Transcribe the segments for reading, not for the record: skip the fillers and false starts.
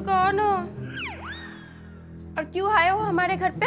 कौन हो और क्यों आए हो हमारे घर पे?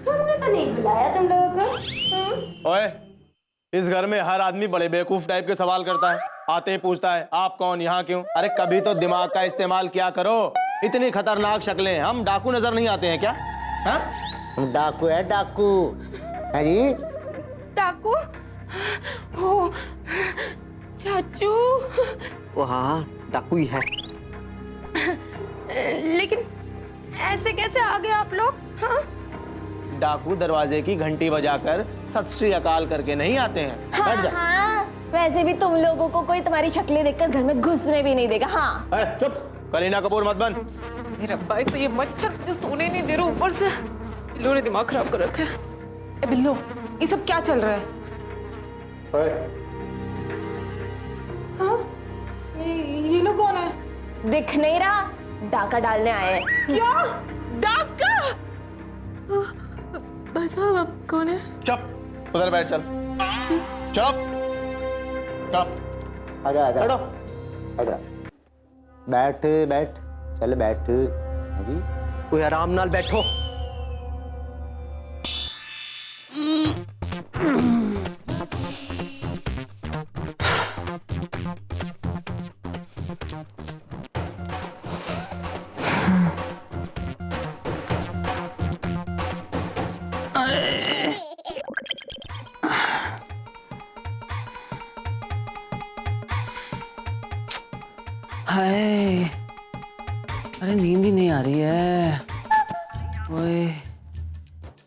हमने तो नहीं बुलाया तुम लोगों को। ओए, इस घर में हर आदमी बड़े बेवकूफ टाइप के सवाल करता है। आते ही पूछता है आप कौन, यहाँ क्यों? अरे कभी तो दिमाग का इस्तेमाल किया करो। इतनी खतरनाक शक्लें, हम डाकू नजर नहीं आते हैं क्या? हाँ? हम डाकू है, डाकू है जी। डाकू? ओ, चाचू। ओ हाँ, डाकू ही है। लेकिन ऐसे कैसे आ गए आप लोग? हाँ? डाकू दरवाजे की घंटी बजाकर सत श्री अकाल करके नहीं आते हैं। बैठ जा। हाँ, वैसे भी तुम लोगों को कोई तुम्हारी शक्लें देखकर घर में घुसने भी नहीं देगा। हाँ चुप, करीना कपूर मत बन। मेरा भाई तो ये मच्छर मुझे सोने नहीं दे रहा, ऊपर से बिल्लो ने दिमाग खराब कर रखा है। ए बिल्लो, ये सब क्या चल रहा है? हाँ? ये लोग कौन है? दिख नहीं रहा, डाका डालने आए हैं। क्या? डाका? भाई साहब आप कौन है? चुप, उधर बैठ, चल। चुप चुप, आजा आजा, चलो। आजा, बैठ बैठ, चल बैठ। हाँ जी, कोई आराम नाल बैठो। हाय, अरे नींद ही नहीं आ रही है। ओए,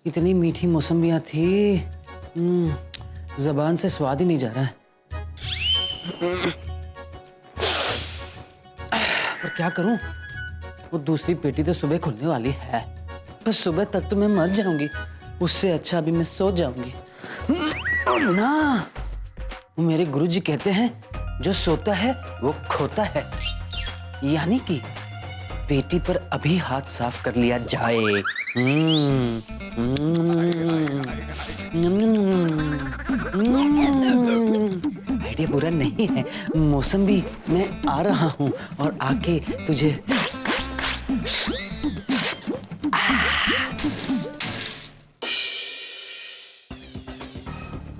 इतनी मीठी मौसमियाँ थी, जबान से स्वाद ही नहीं जा रहा है। पर क्या करूं? वो दूसरी पेटी तो सुबह खुलने वाली है, पर सुबह तक तो मैं मर जाऊंगी। उससे अच्छा अभी मैं सो जाऊंगी ना। वो मेरे गुरुजी कहते हैं जो सोता है वो खोता है, यानी कि पेटी पर अभी हाथ साफ कर लिया जाए। आइडिया बुरा नहीं है। मौसमी, मैं आ रहा हूँ और आके तुझे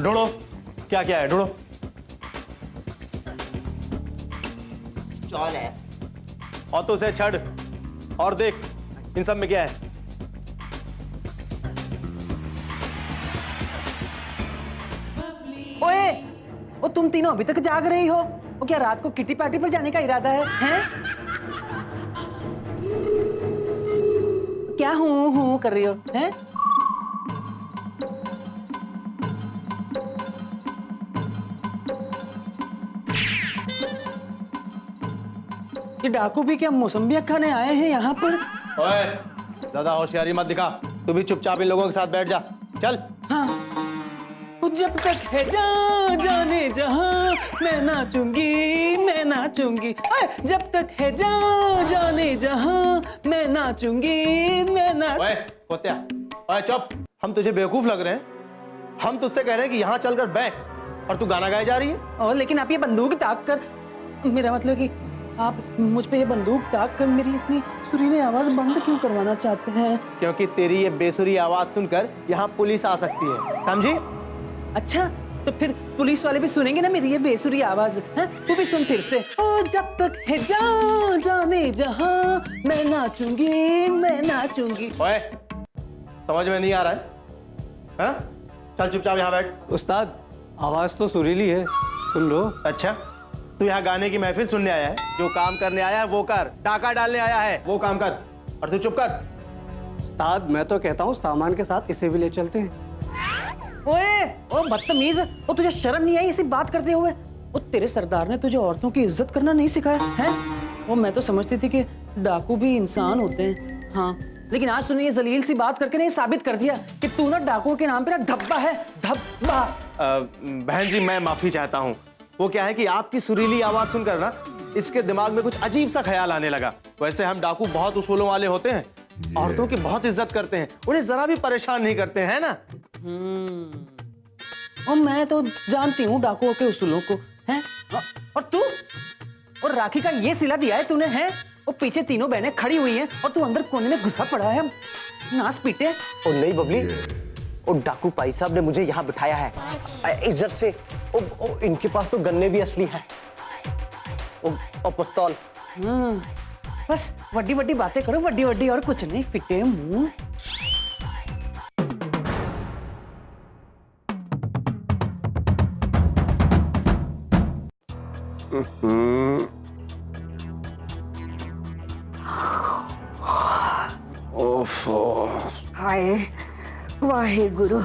ढूंढो, क्या क्या है, ढूंढो। चौल है। और तो उसे छड़ और देख इन सब में क्या है। ओए, वो तुम तीनों अभी तक जाग रही हो? वो क्या रात को किटी पार्टी पर जाने का इरादा है? हैं? क्या हूँ कर रही हो? हैं? ये डाकू भी क्या मौसम्बियाँ खाने आए हैं यहाँ पर? ओए, ज्यादा होशियारी मत दिखा। तू भी चुपचाप इन लोगों के साथ बैठ जा। चल। हाँ, जब तक है जाने जहां मैं नाचूंगी, मैं नाचूंगी। जब तक है जाने जहां मैं नाचूंगी, मैं नाच। ओए कोत्या, ओए चुप। हम तुझे बेवकूफ लग रहे हैं? हम तुझसे कह रहे हैं कि यहाँ चलकर बैठ और तू गाना गाए जा रही है। और लेकिन आप ये बंदूक ताक कर, मेरा मतलब कि आप मुझ पे ये बंदूक ताक कर मेरी इतनी सुरीली आवाज बंद क्यों करवाना चाहते हैं? क्योंकि तेरी ये बेसुरी आवाज सुनकर यहाँ पुलिस आ सकती है, समझी? अच्छा, तो फिर पुलिस वाले भी सुनेंगे ना मेरी ये बेसुरी आवाज? हैं? तू भी सुन फिर से। ओ जब तक है जाने जहां मैं नाचूंगी, मैं नाचूंगी। ओए, समझ में नहीं आ रहा है? हाँ? चल चुपचाप यहाँ बैठ। उस्ताद, आवाज तो सुरीली है, सुन लो। अच्छा, तू यहाँ गाने की महफिल सुनने आया है? जो काम करने आया है वो कर, डाका डालने आया है वो काम कर, और तू चुप कर। उस्ताद, मैं तो कहता हूँ सामान के साथ इसे भी ले चलते हैं। ओए, ओ बदतमीज, वो तुझे शर्म नहीं आई ऐसी बात करते हुए? वो तेरे सरदार ने तुझे औरतों की इज्जत करना नहीं सिखाया है? वो मैं तो समझती थी कि डाकू भी इंसान होते हैं। हाँ, लेकिन आज तूने ये जलील सी बात करके नहीं साबित कर दिया कि तू ना डाकुओं के नाम पे ना धब्बा है, धब्बा। बहन जी, मैं माफी चाहता हूँ। वो क्या है कि आपकी सुरीली आवाज सुनकर ना इसके दिमाग में कुछ अजीब सा ख्याल आने लगा। वैसे हम डाकू बहुत उसूलों वाले होते हैं, औरतों की बहुत इज्जत करते हैं, उन्हें जरा भी परेशान नहीं करते हैं ना। और मैं तो जानती हूँ डाकुओं के उसूलों को, हैं? और तू? और राखी का ये सिला दिया है तूने, हैं? वो पीछे तीनों बहनें खड़ी हुई हैं और तू अंदर कोने में घुसा पड़ा है। नाच पीटे। ओ नहीं बबली, ओ डाकू भाई साहब ने मुझे यहाँ बिठाया है इज्जत से। ओ इनके पास तो गन्ने भी असली है। ओ पिस्तौल। बस वड्डी वड्डी बातें करो, वड्डी वड्डी, और कुछ नहीं। फिटे मुंह। हाय वाहे गुरु।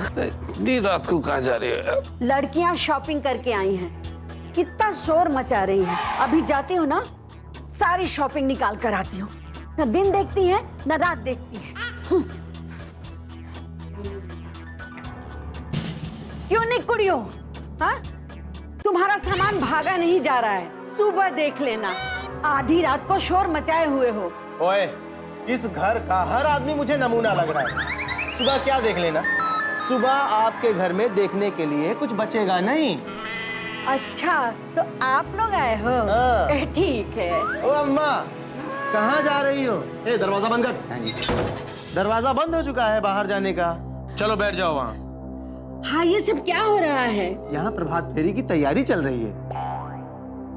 दी रात को कहाँ जा रहे हो? लड़कियां शॉपिंग करके आई हैं, कितना शोर मचा रही हैं। अभी जाती हूँ ना, सारी शॉपिंग निकाल कर आती हूँ। न दिन देखती है न रात देखती है। क्यों नहीं कुड़ियो? हाँ, तुम्हारा सामान भागा नहीं जा रहा है। सुबह देख लेना, आधी रात को शोर मचाए हुए हो। ओए, इस घर का हर आदमी मुझे नमूना लग रहा है। सुबह क्या देख लेना? सुबह आपके घर में देखने के लिए कुछ बचेगा नहीं। अच्छा, तो आप लोग आए हो? हाँ। ठीक है। ओ अम्मा, कहाँ जा रही हो? ए, दरवाजा बंद कर। दरवाजा बंद हो चुका है बाहर जाने का। चलो बैठ जाओ वहाँ। हाँ, ये सब क्या हो रहा है? यहाँ प्रभात फेरी की तैयारी चल रही है।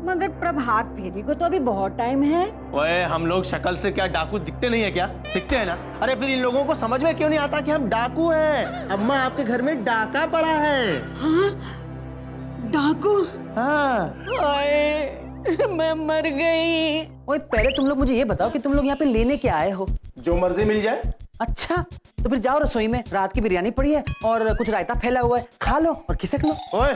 मगर प्रभात फेरी को तो अभी बहुत टाइम है। ओए, हम लोग शक्ल से क्या डाकू दिखते नहीं है क्या? दिखते हैं ना। अरे फिर इन लोगों को समझ में क्यों नहीं आता कि हम डाकू हैं? अम्मा, आपके घर में डाका पड़ा है। हाँ? डाकू? हाँ। मैं मर गई। ओए, पहले तुम लोग मुझे ये बताओ कि तुम लोग यहाँ पे लेने क्या आए हो? जो मर्जी मिल जाए। अच्छा, तो फिर जाओ रसोई में, रात की बिरयानी पड़ी है और कुछ रायता फैला हुआ है, खा लो और खिसक लो। ओए,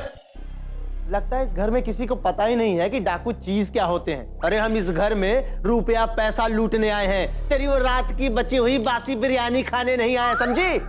लगता है इस घर में किसी को पता ही नहीं है कि डाकू चीज क्या होते हैं। अरे हम इस घर में रुपया पैसा लूटने आए हैं, तेरी वो रात की बची हुई बासी बिरयानी खाने नहीं आए, समझी?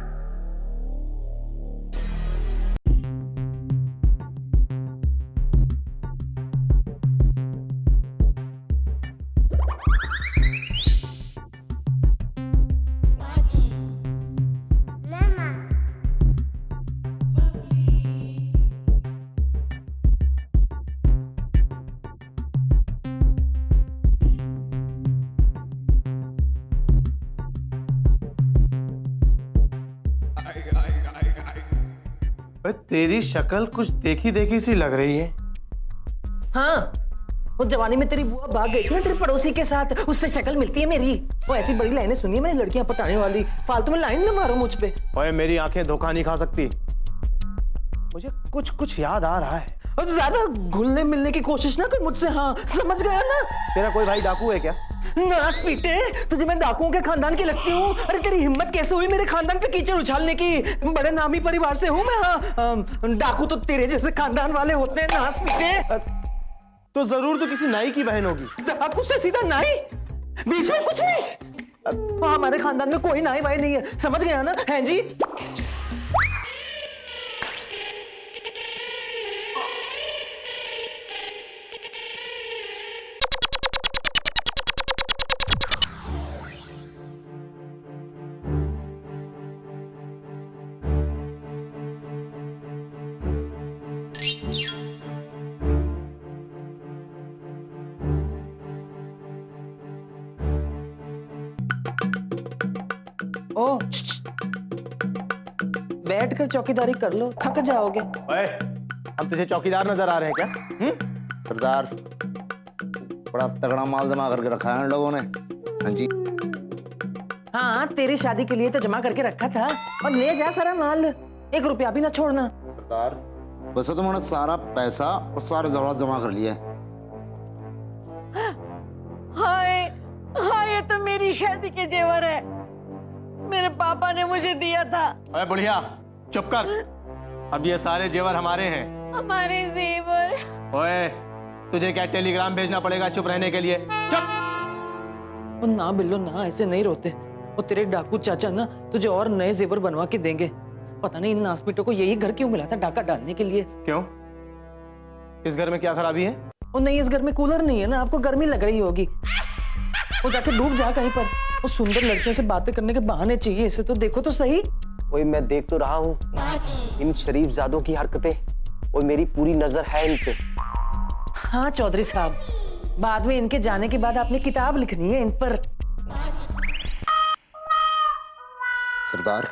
तेरी शक्ल कुछ देखी देखी सी लग रही है। हाँ, वो जवानी में तेरी बुआ भाग गई थी ना तेरे पड़ोसी के साथ, उससे शक्ल मिलती है मेरी। वो ऐसी बड़ी लाइनें सुनी है मैंने लड़कियां पटाने वाली। फालतू में लाइन न मारो मुझ पे। ओए, मेरी आंखें धोखा नहीं खा सकती। मुझे कुछ कुछ याद आ रहा है। और ज्यादा घुलने मिलने की कोशिश ना कर मुझसे। हाँ, समझ गया ना? तेरा कोई भाई डाकू है क्या? नास पीटे, तुझे मैं डाकुओं के खानदान की लगती हूँ? अरे तेरी हिम्मत कैसे हुई मेरे खानदान पे कीचड़ उछालने की? बड़े नामी परिवार से हूँ मैं। हाँ, डाकू तो तेरे जैसे खानदान वाले होते हैं। नास पीटे। तो जरूर तो किसी नाई की बहन होगी। डाकू से सीधा नाई? बीच में कुछ नहीं। हमारे खानदान में कोई नाई वाई नहीं है, समझ गया ना? हैं जी? ओ, बैठकर चौकीदारी कर लो, थक जाओगे। ओए, हम तुझे चौकीदार नजर आ रहे हैं क्या? सरदार, बड़ा तगड़ा माल जमा करके रखा है इन लोगों ने। हाँ जी। हाँ, तेरी शादी के लिए तो जमा करके रखा था, और ले जा सारा माल, 1 रुपया भी ना छोड़ना। सरदार, वैसे तो मैंने सारा पैसा और सारे जरूरत जमा कर लिया है। हाय हाय, ये तो मेरी शादी के जेवर है, मेरे पापा ने मुझे दिया था। ओए बुढ़िया, चुप कर। अब ये सारे जेवर हमारे हैं। हमारे जेवर। ओए, तुझे क्या टेलीग्राम भेजना पड़ेगा चुप रहने के लिए? चुप। ओ ना बिल्लो ना, ऐसे नहीं रोते। वो तेरे डाकू चाचा ना तुझे और नए जेवर बनवा के देंगे। पता नहीं इन नासपीटों को यही घर क्यों मिला था डाका डालने के लिए। क्यों? इस घर में क्या खराबी है? वो नहीं, इस घर में कूलर नहीं है ना, आपको गर्मी लग रही होगी। वो जाके डूब जा कहीं पर। वो सुंदर लड़कियों से बातें करने के बहाने चाहिए, इसे तो देखो तो सही। ओए, मैं देख तो रहा हूँ इन शरीफ जादों की हरकतें। और मेरी पूरी नजर है इन पे। हाँ चौधरी साहब, बाद में इनके जाने के बाद आपने किताब लिखनी है इन पर। सरदार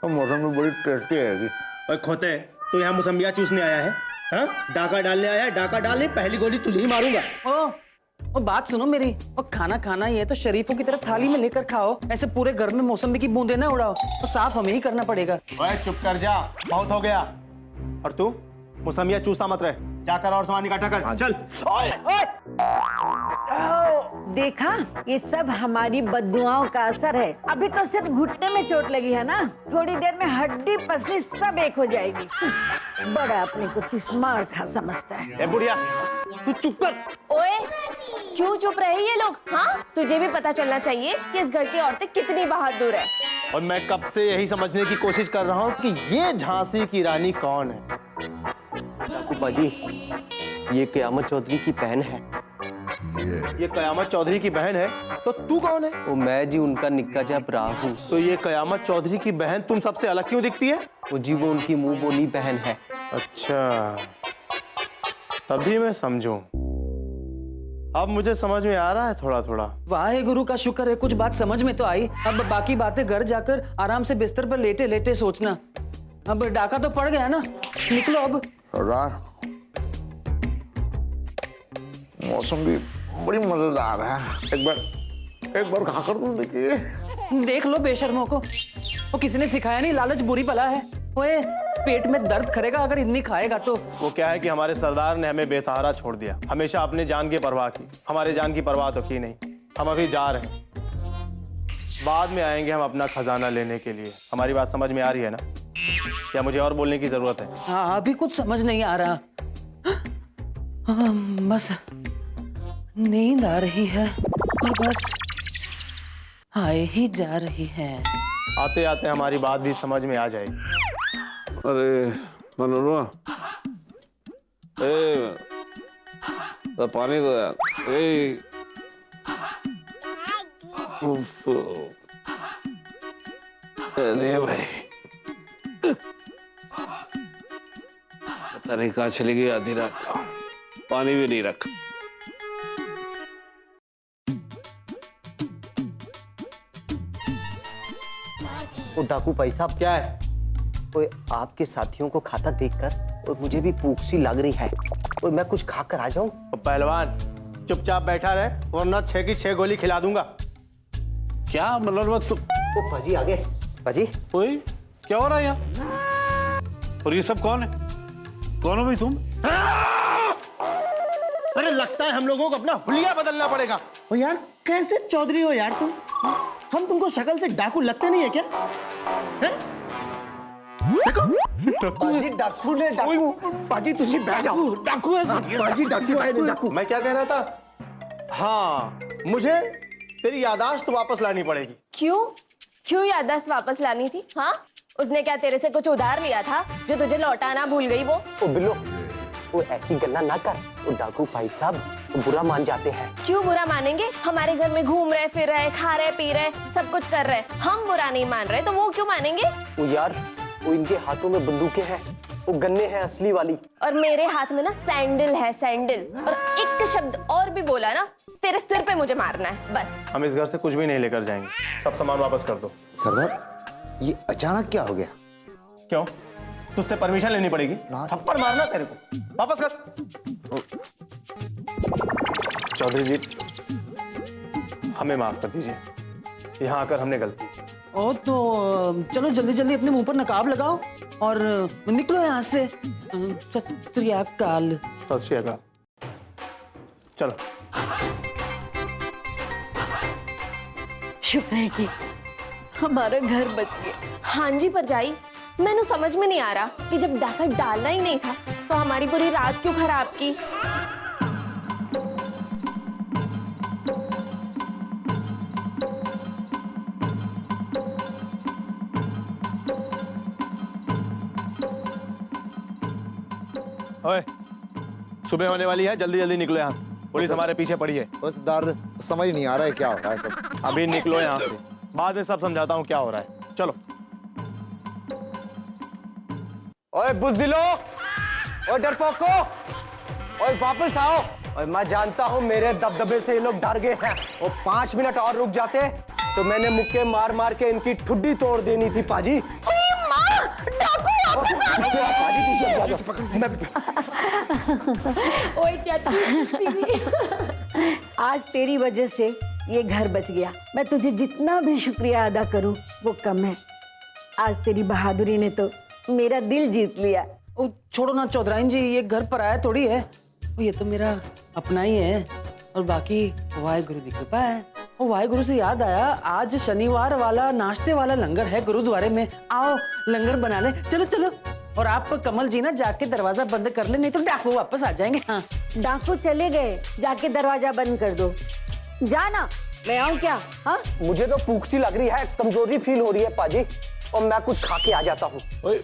मौसम में बड़ी टेस्टी है। और खोते तो यहाँ मौसम्बिया चूसने आया है? हाँ, डाका डालने आया है? डाका डालने पहली गोली तुझे ही मारूंगा। ओ बात सुनो मेरी, और खाना खाना ही है तो शरीफों की तरह थाली में लेकर खाओ, ऐसे पूरे घर में मौसम्बी की बूंदे ना उड़ाओ। तो साफ हमें ही करना पड़ेगा। ओए चुप कर जा, बहुत हो गया। और तू मौसम्बिया चूसता मत रहे, जाकर और सामान इकट्ठा कर। चल। देखा, ये सब हमारी बद्दुआओं का असर है। अभी तो सिर्फ घुटने में चोट लगी है ना, थोड़ी देर में हड्डी पसली सब एक हो जाएगी। बड़ा अपने को तिस्मार खा समझता है। ए बुढ़िया, तू चुप कर। ओए, क्यों चुप रहे ये लोग? हाँ, तुझे भी पता चलना चाहिए कि इस घर की औरतें कितनी बहादुर है। और मैं कब से यही समझने की कोशिश कर रहा हूँ कि ये झांसी की रानी कौन है। डाकू जी, ये कयामत चौधरी की बहन है। ये कयामत चौधरी की बहन है तो तू कौन है? वो मैं जी उनका निक्का जा भरा हूँ। तो ये कयामत चौधरी की बहन तुम सबसे अलग क्यों दिखती है? वो जी वो उनकी मुंह बोली बहन है। अच्छा, तभी मैं समझूं। अब मुझे समझ में आ रहा है थोड़ा थोड़ा। वाहे गुरु का शुक्र है, कुछ बात समझ में तो आई। अब बाकी बातें घर जाकर आराम से बिस्तर पर लेटे लेटे सोचना। अब डाका तो पड़ गया ना, निकलो अब। सरदार मौसम भी बड़ी मजेदार है। एक बार खाकर तो देखिए। देख लो बेशर्मों को, वो किसी ने सिखाया नहीं, लालच बुरी बला है। ओए, पेट में दर्द करेगा अगर इतनी खाएगा तो। वो क्या है कि हमारे सरदार ने हमें बेसहारा छोड़ दिया। हमेशा अपने जान की परवाह की, हमारे जान की परवाह तो की नहीं। हम अभी जा रहे हैं, बाद में आएंगे हम अपना खजाना लेने के लिए। हमारी बात समझ में आ रही है ना? क्या मुझे और बोलने की जरूरत है? हाँ, अभी कुछ समझ नहीं आ रहा। बस नींद आ रही है और बस आए ही जा रही है। आते आते हमारी बात भी समझ में आ जाएगी। अरे मनोरमा, तो पानी दो यार। उफ, अरे भाई, पता नहीं कहाँ चली गई आधी रात को, पानी भी नहीं रखा। वो डाकू भाई साहब, क्या है? ओए, आपके साथियों को खाता देखकर और मुझे भी भूख सी लग रही है। ओए, मैं कुछ खाकर आ जाऊं? पहलवान चुपचाप बैठा रहे वरना 6 की 6 गोली खिला दूंगा। क्या मनोरमा तुम? ओ पाजी आ गए। पाजी, ओए, क्या हो रहा है यहाँ? और ये सब कौन है? कौन हो भाई तुम? अरे लगता है हम लोगों को अपना हुलिया बदलना पड़ेगा। ओ यार, कैसे चौधरी हो यार तुम? हम तुमको शक्ल से डाकू लगते नहीं है क्या? हैं? देखो, पाजी डाकू ने डाकू। पाजी तुसी बैठ जाओ। डाकू है। पाजी डाकू आए ने डाकू। मैं क्या कह रहा था? हाँ, मुझे तेरी याददाश्त वापस लानी पड़ेगी। क्यों याददाश्त वापस लानी थी? हाँ, उसने क्या तेरे से कुछ उधार लिया था जो तुझे लौटाना भूल गई वो? ओ बिल्लो, वो ऐसी गल्ला ना कर। वो डाकू भाई साहब बुरा मान जाते हैं। क्यों बुरा मानेंगे? हमारे घर में घूम रहे, फिर रहे, खा रहे, पी रहे, सब कुछ कर रहे। हम बुरा नहीं मान रहे तो वो क्यों मानेंगे? वो यार, वो इनके हाथों में बंदूकें हैं, वो गन्ने हैं असली वाली। और मेरे हाथ में ना सैंडल है, सैंडल। और एक शब्द और भी बोला ना, तेरे सिर पे मुझे मारना है बस। हम इस घर से कुछ भी नहीं लेकर जाएंगे, सब सामान वापस कर दो। सरदार, ये अचानक क्या हो गया? क्यों? तुझसे परमिशन लेनी पड़ेगी? थप्पड़ मारना तेरे को। वापस कर। चौधरी जी, हमें माफ कर दीजिए, यहाँ आकर हमने गलती की। ओ तो चलो जल्दी जल्दी अपने मुंह पर नकाब लगाओ और निकलो यहाँ से। सत श्री अकाल। सत श्री अकाल। चलो। शुक्र है कि हमारा घर बच गया। हाँ जी परजाई, मैंने समझ में नहीं आ रहा कि जब डाका डालना ही नहीं था तो हमारी पूरी रात क्यों खराब की। ओए, सुबह होने वाली है, जल्दी जल्दी निकलो यहाँ से। पुलिस हमारे पीछे पड़ी है। बस दर्द समझ नहीं आ रहा है क्या हो रहा है सब। अभी निकलो यहाँ से, बाद में सब समझाता हूँ क्या हो रहा है। चलो। ओए बुज़दिलो, ओए डरपोको, ओए वापस आओ। और मैं जानता हूँ मेरे दबदबे से ये लोग डर गए हैं। और 5 मिनट और रुक जाते तो मैंने मुक्के मार मार के इनकी ठुड्डी तोड़ देनी थी पाजी। ओए चाची आज तेरी वजह से ये घर बच गया। मैं तुझे जितना भी शुक्रिया अदा करूं वो कम है। आज तेरी बहादुरी ने तो मेरा दिल जीत लिया। ओ छोड़ो ना चौधराइन जी, ये घर पर आया थोड़ी है, ये तो मेरा अपना ही है। और बाकी वाहेगुरु की कृपा है। ओ वाहेगुरु से याद आया, आज शनिवार वाला नाश्ते वाला लंगर है गुरुद्वारे में, आओ लंगर बना ले। चलो चलो। और आप कमल जी ना जाके दरवाजा बंद कर ले, नहीं तो डाकू वापस आ जाएंगे। हाँ डाकू चले गए, जाके दरवाजा बंद कर दो। जाना, मैं आऊं क्या? हाँ मुझे तो भूख सी लग रही है, कमजोरी फील हो रही है पाजी, और मैं कुछ खा के आ जाता हूँ। ओए